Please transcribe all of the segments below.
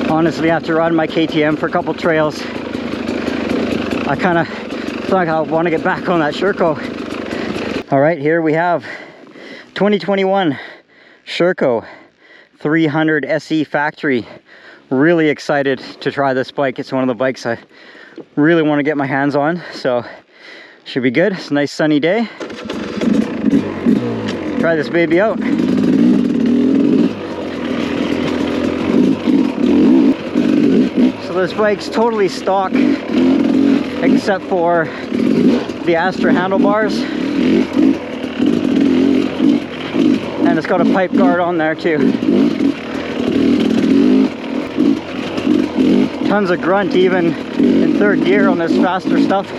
Honestly, after riding my KTM for a couple trails, I kind of feel like I want to get back on that Sherco. All right, here we have 2021 Sherco 300SE factory. Really excited to try this bike. It's one of the bikes I really want to get my hands on, so should be good. It's a nice sunny day. Try this baby out. So this bike's totally stock except for the Astra handlebars, and it's got a pipe guard on there too. Tons of grunt even in third gear on this faster stuff.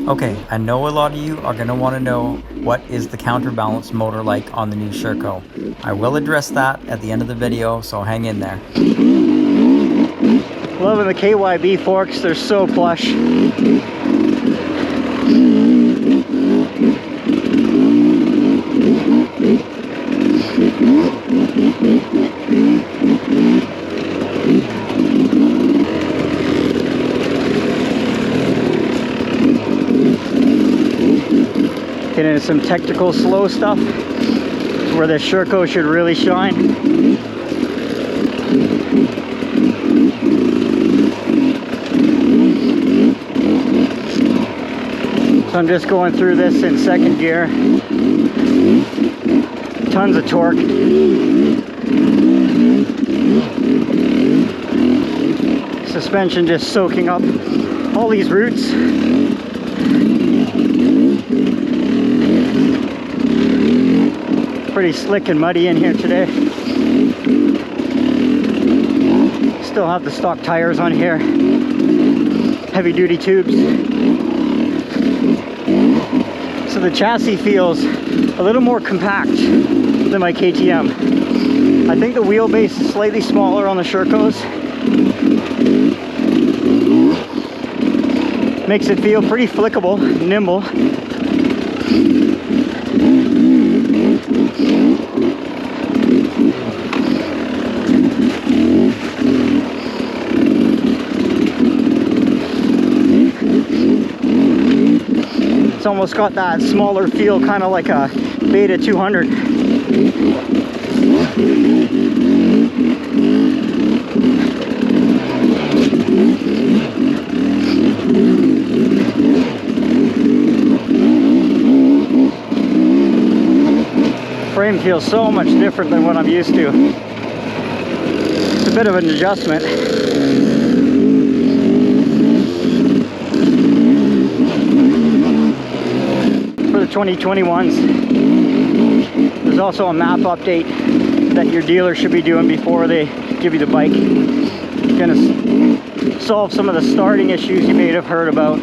Okay, I know a lot of you are going to want to know what is the counterbalance motor like on the new Sherco. I will address that at the end of the video, so hang in there. Loving the KYB forks, they're so plush. Get into some technical slow stuff where the Sherco should really shine. So I'm just going through this in second gear. Tons of torque. Suspension just soaking up all these roots. Pretty slick and muddy in here today. Still have the stock tires on here. Heavy duty tubes. So the chassis feels a little more compact than my KTM. I think the wheelbase is slightly smaller on the Shercos. Makes it feel pretty flickable, nimble. It's almost got that smaller feel, kind of like a Beta 200. Frame feels so much different than what I'm used to. It's a bit of an adjustment. For the 2021s, there's also a map update that your dealer should be doing before they give you the bike. It's gonna solve some of the starting issues you may have heard about.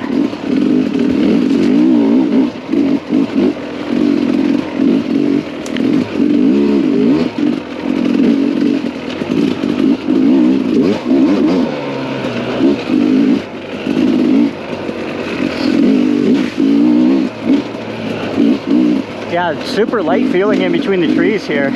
Yeah, it's super light feeling in between the trees here.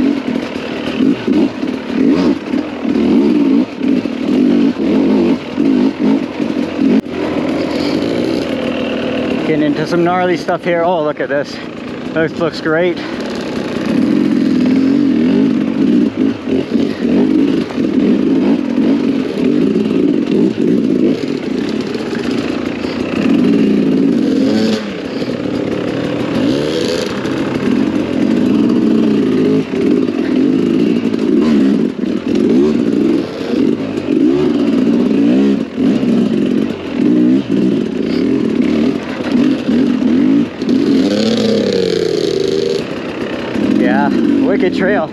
Getting into some gnarly stuff here. Oh, look at this. This looks great. Wicked trail. So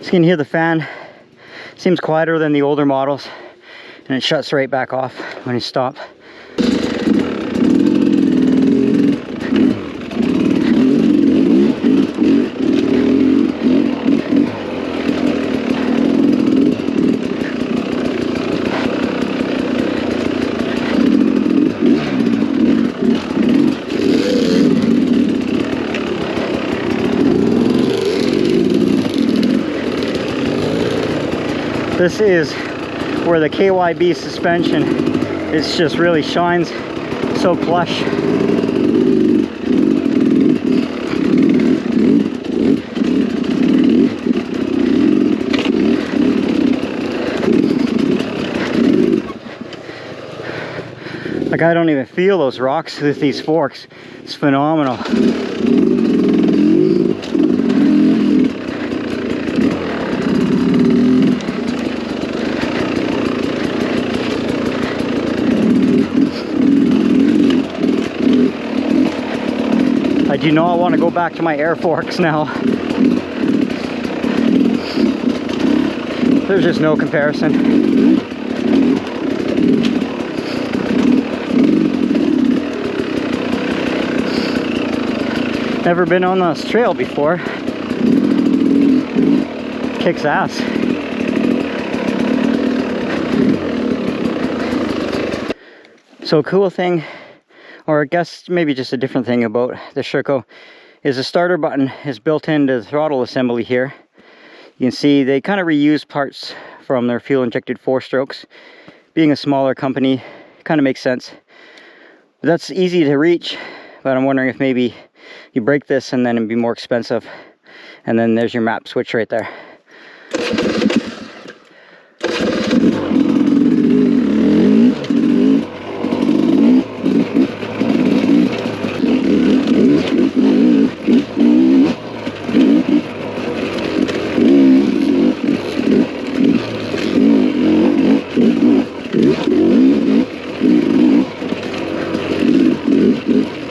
you can hear the fan. Seems quieter than the older models, and it shuts right back off when you stop. This is where the KYB suspension, it just really shines, so plush. Like, I don't even feel those rocks with these forks. It's phenomenal. I do not want to go back to my air forks now. There's just no comparison. Never been on this trail before. Kicks ass. So a cool thing, or I guess maybe just a different thing about the Sherco, is the starter button is built into the throttle assembly here. You can see they kind of reuse parts from their fuel injected 4-strokes. Being a smaller company, kind of makes sense. But that's easy to reach, but I'm wondering if maybe you break this and then it'd be more expensive. And then there's your map switch right there.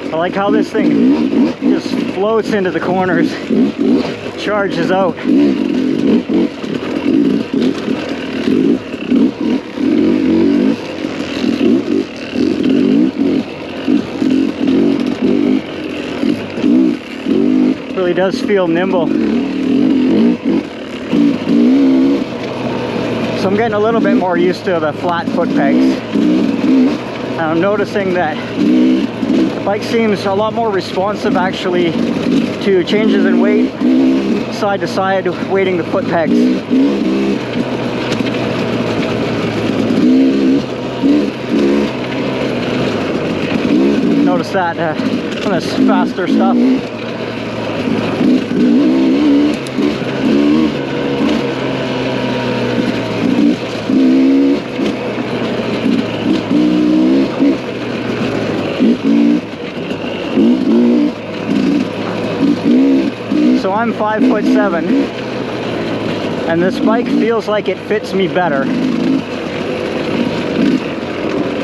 I like how this thing just floats into the corners, charges out. Really does feel nimble. So I'm getting a little bit more used to the flat foot pegs. And I'm noticing that the bike seems a lot more responsive actually to changes in weight, side to side, weighting the foot pegs. Notice that on this faster stuff. So I'm 5'7", and this bike feels like it fits me better.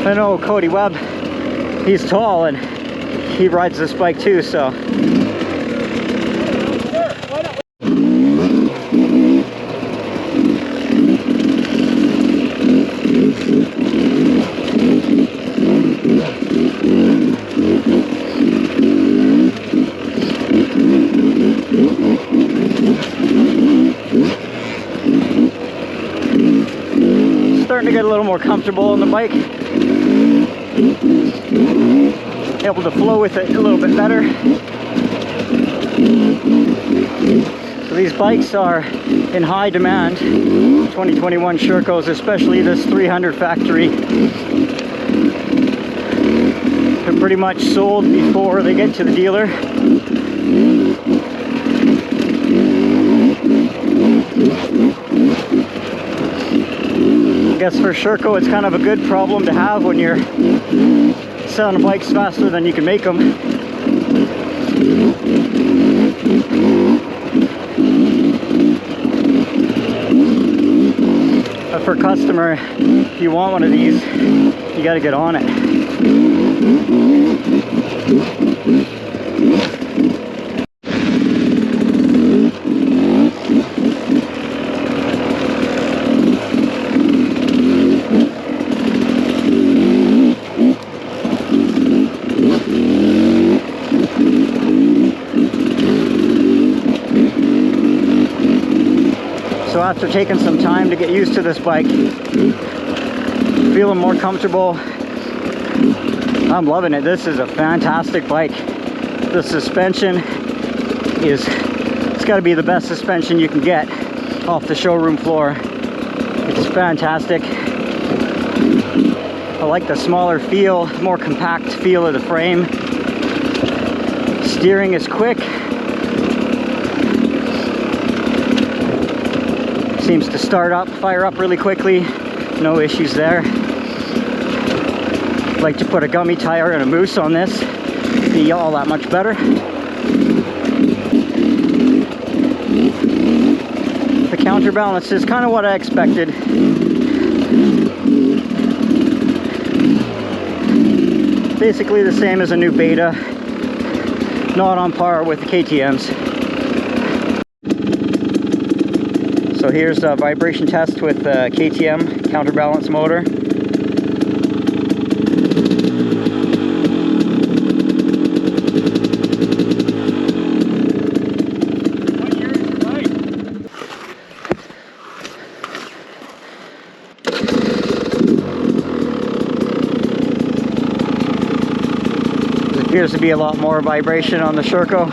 I know Cody Webb, he's tall and he rides this bike too, so. Starting to get a little more comfortable on the bike. Able to flow with it a little bit better. So these bikes are in high demand. 2021 Shercos, especially this 300 factory. They're pretty much sold before they get to the dealer. I guess for Sherco it's kind of a good problem to have when you're selling bikes faster than you can make them. But for a customer, if you want one of these, you got to get on it. So after taking some time to get used to this bike, feeling more comfortable, I'm loving it. This is a fantastic bike. The suspension is, it's got to be the best suspension you can get off the showroom floor. It's fantastic. I like the smaller feel, more compact feel of the frame. Steering is quick. Seems to start up, fire up really quickly. No issues there. Like to put a gummy tire and a moose on this. Be all that much better. The counterbalance is kind of what I expected. Basically the same as a new beta. Not on par with the KTM's. So here's the vibration test with the KTM counterbalance motor. There appears to be a lot more vibration on the Sherco.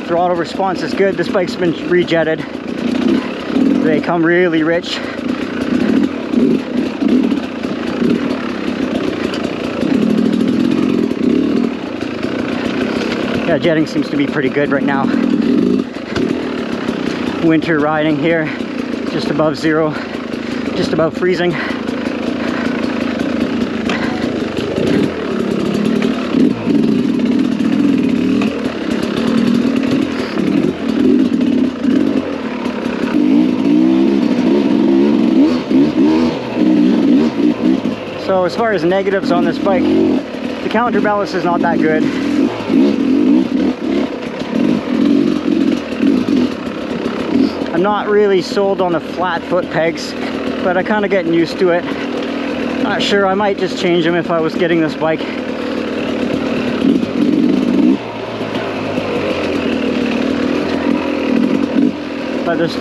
Throttle response is good. This bike's been rejetted. They come really rich. Yeah, jetting seems to be pretty good right now. Winter riding here, just above zero, just above freezing. So as far as negatives on this bike, the counterbalance is not that good. I'm not really sold on the flat foot pegs, but I'm kind of getting used to it. Not sure, I might just change them if I was getting this bike. But there's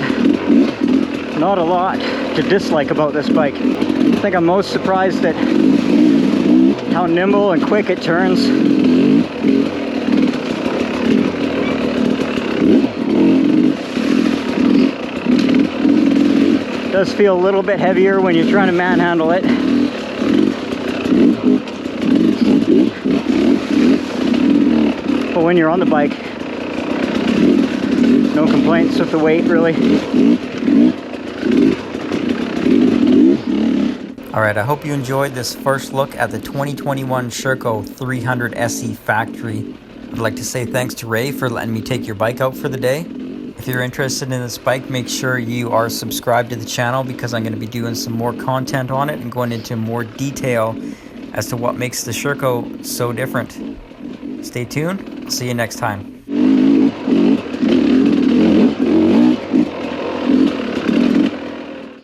not a lot to dislike about this bike. I think I'm most surprised at how nimble and quick it turns. It does feel a little bit heavier when you're trying to manhandle it. But when you're on the bike, no complaints with the weight, really. Alright, I hope you enjoyed this first look at the 2021 Sherco 300SE factory. I'd like to say thanks to Ray for letting me take your bike out for the day. If you're interested in this bike, make sure you are subscribed to the channel because I'm going to be doing some more content on it and going into more detail as to what makes the Sherco so different. Stay tuned. I'll see you next time.